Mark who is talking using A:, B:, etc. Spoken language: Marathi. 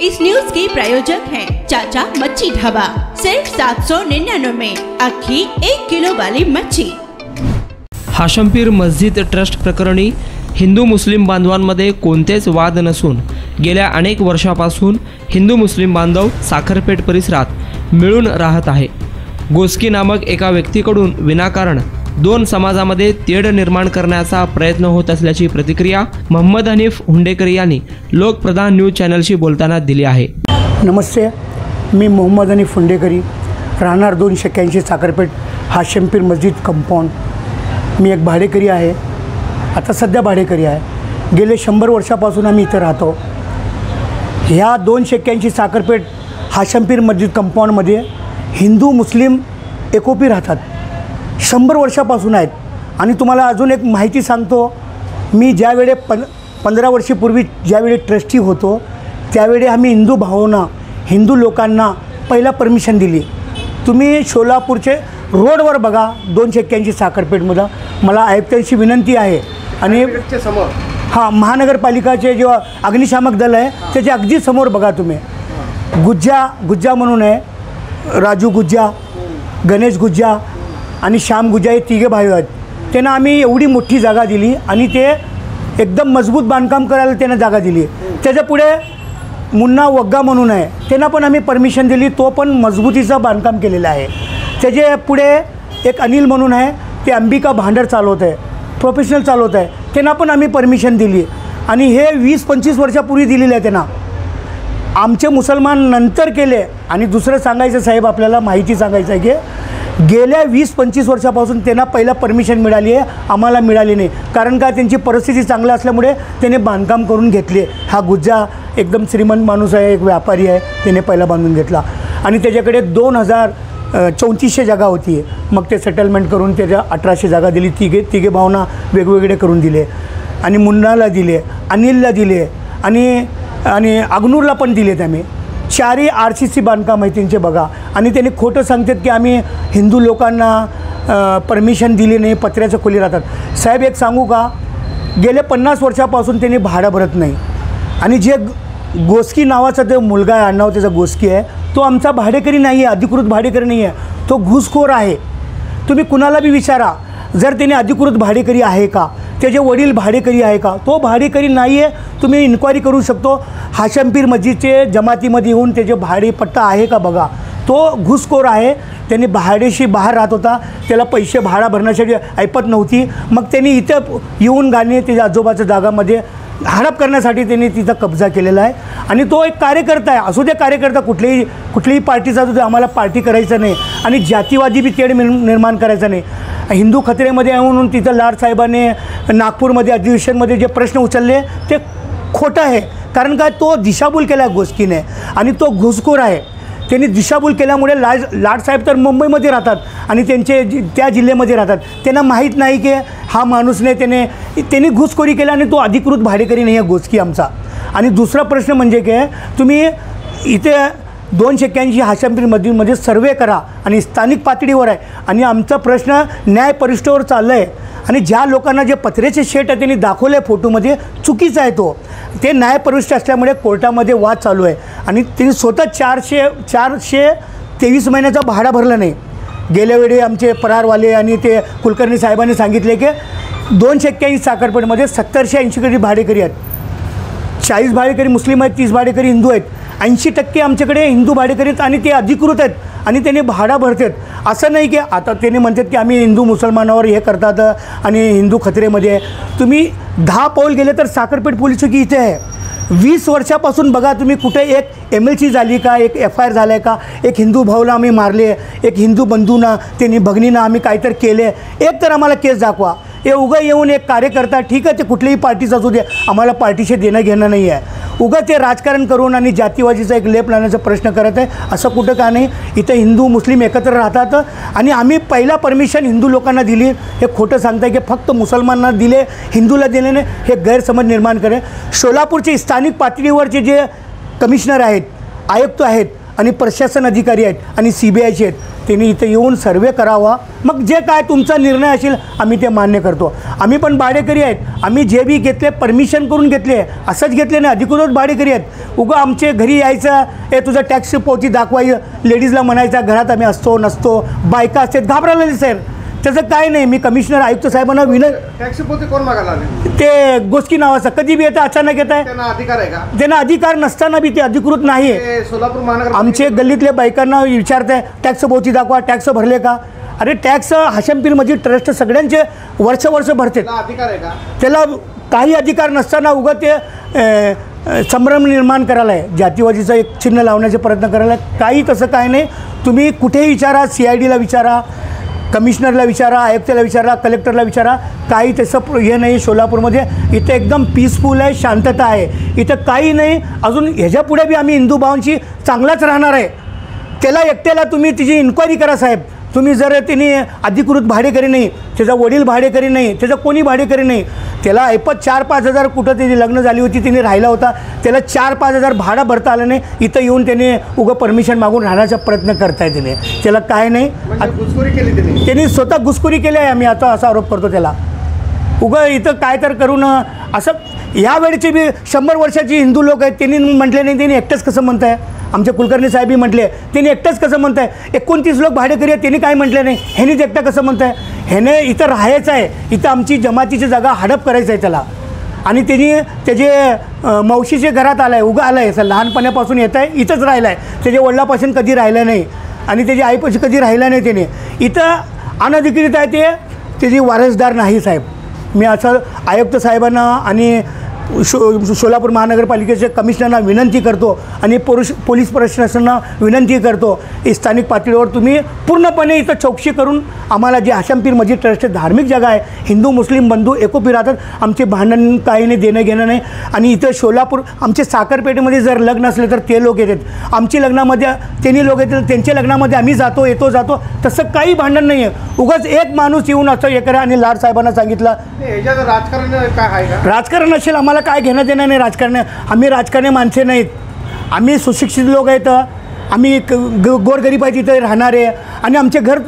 A: इस न्यूज के प्रायोजक हैं चाचा मच्छी ढाबा, सिर्फ 799 में अख्खी 1 किलो वाली मच्छी।
B: हाशमपीर मस्जिद ट्रस्ट प्रकरणी हिंदू मुस्लिम बांधवांमध्ये कोणतेच वाद नसून गेल्या अनेक वर्षापासून हिंदू मुस्लिम बांधव साखरपेठ परिसरात मिळून राहत आहे। गोस्की नामक एका व्यक्तीकडून विनाकारण दोन समाजामध्ये तेढ निर्माण करण्याचा प्रयत्न होत असल्याची प्रतिक्रिया मोहम्मद हनीफ हुंडेकर यांनी लोकप्रधान न्यूज चॅनलशी बोलताना दिली आहे।
C: नमस्ते, मी मोहम्मद हनीफ हुंडेकरी, राहणार 281 साखरपेठ हाशमपीर मस्जिद कंपाऊंड। मी एक भाडेकरी आहे, आता सध्या भाडेकरी आहे। गेले 100 वर्षापासून आम्ही इथे राहतो। ह्या 281 साखरपेठ हाशमपीर मस्जिद कंपाऊंडमध्ये हिंदू मुस्लिम एकोपी राहतात, 100 वर्षापासून आहेत। आणि तुम्हाला अजून एक माहिती सांगतो, मी ज्यावेळे 15 वर्षापूर्वी ज्यावेळी ट्रस्टी होतो त्यावेळी आम्ही हिंदू भावांना, हिंदू लोकांना पहिला परमिशन दिली। तुम्ही सोलापूरचे रोडवर बघा, 281 साखरपेठमध्ये मला आयुक्तांची विनंती आहे आणि हां, महानगरपालिकाचे जे अग्निशामक दल आहे त्याच्या अगदी समोर बघा तुम्ही, गुज्जा म्हणून आहे, राजू गुज्जा, गणेश गुज्जा आणि श्याम गुज्जा, हे तिघे भाई आहेत। त्यांना आम्ही एवढी मोठी जागा दिली आणि ते एकदम मजबूत बांधकाम करायला त्यांना जागा दिली। त्याच्या पुढे मुन्ना वग्गा म्हणून आहे, त्यांना पण आम्ही परमिशन दिली, तो पण मजबूतीचं बांधकाम केलेलं आहे। त्याचे पुढे एक अनिल म्हणून आहे, ते अंबिका भांडर चालवत आहे, प्रोफेशनल चालवत आहे, त्यांना पण आम्ही परमिशन दिली। आणि हे 20-25 वर्षापूर्वी दिलेलं आहे त्यांना, आमचे मुसलमान नंतर केले। आणि दुसरं सांगायचं साहेब, आपल्याला माहिती सांगायचं आहे की गेल्या 20-25 वर्षापासून त्यांना पहिला परमिशन मिळाली आहे, आम्हाला मिळाली नाही। कारण का, त्यांची परिस्थिती चांगली असल्यामुळे त्याने बांधकाम करून घेतले। हा गुज्जा एकदम श्रीमंत माणूस आहे, एक व्यापारी आहे, त्याने पहिला बांधून घेतला आणि त्याच्याकडे 2400 जागा होती। मग ते सेटलमेंट करून त्याच्या 1800 जागा दिली, तिघे भावना वेगवेगळे करून दिले आणि मुन्नाला दिले, अनिलला दिले आणि अग्नूरला पण दिलेत आम्ही। 4 RCC बांधकाम आहे त्यांचे बघा। आणि त्यांनी खोटं सांगतात की आम्ही हिंदू लोकांना परमिशन दिली नाही, पत्र्याच्या खोली राहतात। साहेब एक सांगू का, गेले 50 वर्षापासून त्यांनी भाडं भरत नाही। आणि जे गोस्की नावाचा जो मुलगा आहे, आडनाव त्याचा गोस्की आहे, तो आमचा भाडेकरी नाही आहे, अधिकृत भाडेकरी नाही आहे, तो घुसखोर आहे। तुम्ही कुणाला बी विचारा, जर त्याने अधिकृत भाडेकरी आहे का, त्याचे वडील भाडेकरी आहे का, तो भाडेकरी नाही आहे। तुम्ही इन्क्वायरी करू शकतो, हाशमपीर मस्जिदचे जमातीमध्ये येऊन त्याचे भाडेपट्टा आहे का बघा। तो घुसखोर आहे, त्यांनी भाडेशी बाहेर राहत होता, त्याला पैसे भाडा भरण्यासाठी ऐपत नव्हती। मग त्यांनी इथं येऊन गाणे त्याच्या आजोबाच्या जागामध्ये हडप करण्यासाठी त्यांनी तिथं कब्जा केलेला आहे। आणि तो एक कार्यकर्ता आहे, असू दे कार्यकर्ता, कुठलीही पार्टीचा असू दे, आम्हाला पार्टी करायचं नाही आणि जातीवादी बी तेढ निर्माण करायचा नाही। हिंदू खतरेमध्ये येऊन तिथं लाड साहेबांनी नागपूरमध्ये अधिवेशनमध्ये जे प्रश्न उचलले ते खोटं आहे। कारण काय, तो दिशाभूल केला आहे गोस्कीने आणि तो घुसखोर आहे। त्यांनी दिशाभूल केल्यामुळे लाड साहेब तर मुंबईमध्ये राहतात आणि त्या जिल्ह्यामध्ये राहतात, त्यांना माहीत नाही की हा माणूसने त्यांनी घुसखोरी केली आणि तो अधिकृत भाडेकरी नाही आहे गोस्की आमचा। आणि दुसरा प्रश्न म्हणजे की तुम्ही इथे 281 हाशमपीर मस्जिदमध्ये सर्वे करा आणि स्थानिक पातळीवर आहे। आणि आमचा प्रश्न न्यायपरिष्ठेवर चाललं आहे आणि ज्या लोकांना जे पत्र्याचे शेट आहे त्यांनी दाखवले फोटोमध्ये, चुकीचा आहे तो। ते न्यायपरिष्ठ असल्यामुळे कोर्टामध्ये वाद चालू आहे आणि त्यांनी स्वतः 423 महिन्याचा भाडा भरला नाही। गेल्या वेळी आमचे परारवाले आणि ते कुलकर्णी साहेबांनी सांगितले की 281 साखरपेठमध्ये 70-80 भाडेकरी आहेत, 40 भाडेकरी मुस्लिम आहेत, 30 भाडेकरी हिंदू आहेत, 80% आमच्याकडे हिंदू भाडेकरी आहेत आणि ते अधिकृत आहेत आणि त्यांनी भाडा भरतात। असं नाही की आता त्यांनी म्हणतात की आम्ही हिंदू मुसलमानावर हे करतात आणि हिंदू खतरेमध्ये आहे। तुम्ही 10 पाऊल गेले तर साखरपेठ पोलीस चौकी इथे आहे। 20 वर्षापासून बघा तुम्ही, कुठे एक MLC झाली का, एक FIR झाला आहे का, एक हिंदू भाऊला आम्ही मारले, एक हिंदू बंधूंना त्यांनी भगिनींना आम्ही काहीतरी केले, एक तर आम्हाला केस दाखवा। हे उगा येऊन एक कार्यकर्ता, ठीक आहे ते कुठल्याही पार्टीचा असू दे, आम्हाला पार्टीशी देणं घेणं नाही आहे, उगा ते राजकारण करून आणि जातीवादीचा एक लेप लावण्याचा प्रश्न करत आहे। असं कुठं का नाही, इथं हिंदू मुस्लिम एकत्र राहतात आणि आम्ही पहिला परमिशन हिंदू लोकांना दिली। हे खोटं सांगताय की फक्त मुसलमानांना दिले, हिंदूला दिले नाही, हे गैरसमज निर्माण करे। सोलापूरचे स्थानिक पातळीवरचे जे कमिशनर आहेत, आयुक्त आहेत, आणि प्रशासन अधिकारी आहेत आणि CBIचे आहेत, त्यांनी इथे येऊन सर्वे करावा. मग जे काय तुमचा निर्णय असेल आम्ही ते मान्य करतो. आम्ही पण भाडेकरी आहेत. आम्ही जे बी घेतले परमिशन करून घेतले, असंच घेतले नाही, अधिकृत भाडेकरी आहेत. उगा आमचे घरी यायचं, हे तुझं टॅक्स पोथी दाखवायचं, लेडीजला म्हणायचं घरात आम्ही असतो नसतो, बायका असतात, घाबरलेले सर. त्याचं काय नाही. मी कमिशनर आयुक्त साहेबांना
D: टॅक्सी पोते कोण मागायला आले?
C: ते गोष्टी नावाचं कधी बी येतं, अचानक येत आहे.
D: त्यांना अधिकार आहे का?
C: त्यांना अधिकार नसताना बी ते अधिकृत नाही आहे.
D: ते सोलापूर महानगर
C: आमचे गल्लीतल्या बायकांना विचारते टॅक्स पोथी दाखवा, टॅक्स भरले का? अरे टॅक्स हाशमपीर मस्जिद ट्रस्ट सगळ्यांचे वर्ष भरते.
D: अधिकार आहे का?
C: त्याला काही अधिकार नसताना उगाच ते संभ्रम निर्माण करायला आहे, जातीवादीचं एक चिन्ह लावण्याचा प्रयत्न करायला आहे. काही तसं काय नाही. तुम्ही कुठेही विचारा, CIDला विचारा, कमिशनरला विचारा, आयुक्ताला विचारा, कलेक्टरला विचारा, काही तसं हे नाही. सोलापूरमध्ये इथे एकदम पीसफुल आहे, शांतता आहे, इथं काही नाही. अजून ह्याच्या पुढे बी आम्ही हिंदू भावांशी चांगलाच राहणार आहे. त्याला एकट्याला तुम्ही तिची इन्क्वायरी करा साहेब. तुम्ही जर तिने अधिकृत भाडेकरी नाही, त्याचा वडील भाडेकरी नाही, त्याचा कोणी भाडेकरी नाही, त्याला ऐपत 4-5 हजार कुठं त्याची लग्न झाली होती, तिने राहिला होता, त्याला 4-5 हजार भाडं भरता आलं नाही, इथं येऊन त्याने उगं परमिशन मागून राहण्याचा प्रयत्न करताय तिने. त्याला काय नाही.
D: घुसखोरी केली
C: त्यांनी स्वतः घुसखोरी केली आहे. आम्ही आता असा आरोप करतो त्याला. उगं इथं काय तर करून असं यावेळचे बी 100 वर्षाची हिंदू लोक आहेत, त्यांनी म्हटले नाही, त्यांनी एकटंच कसं म्हणताय. आमचे कुलकर्णी साहेबही म्हटले, त्यांनी एकटंच कसं म्हणताय. 29 लोक भाडेकरी आहेत, त्यांनी काय म्हटलं नाही, ह्यानीच एकटं कसं म्हणताय. ह्याने इथं राहायचं आहे, इथं आमची जमातीची जागा हडप करायचं आहे त्याला. आणि त्यांनी त्याचे मावशीचे घरात आलं आहे, उगा आलं आहे, असं लहानपणापासून येत आहे, इथंच राहिलं आहे. त्याच्या वडिलापासून कधी राहिलं नाही आणि त्याच्या आईपाशी कधी राहिला नाही. त्याने इथं अनधिकृत आहे, ते त्याची वारसदार नाही साहेब. मी असं आयुक्त साहेबांना आणि सोलापूर महानगरपालिकेच्या कमिशनरना विनंती करतो आणि पोलीस प्रशासनाला विनंती करतो की स्थानिक पातळीवर तुम्ही पूर्णपणे इथं चौकशी करून आम्हाला जे हाशमपीर मस्जिद ट्रस्ट धार्मिक जागा आहे, हिंदू मुस्लिम बंधू एकोपी राहतात, आमचे भांडण काही नाही, देणं घेणं नाही. आणि इथं सोलापूर आमचे साखरपेठेमध्ये जर लग्न असले तर ते लोक येतात, आमची लग्नामध्ये त्यांनी लोक येतात, त्यांच्या लग्नामध्ये आम्ही येतो जातो, तसं काही भांडण नाही आहे. उगाच एक माणूस येऊन असं हे करा. आणि लाड साहेबांना सांगितलं
D: राजकारण काय आहे का?
C: राजकारण असेल, आम्हाला काय घेणं देणं नाही राजकारण. आम्ही राजकारणी माणसे नाहीत, आम्ही सुशिक्षित लोक आहेत, आम्ही गोरगरीब आहेत, इथे राहणारे. आणि आमचे घर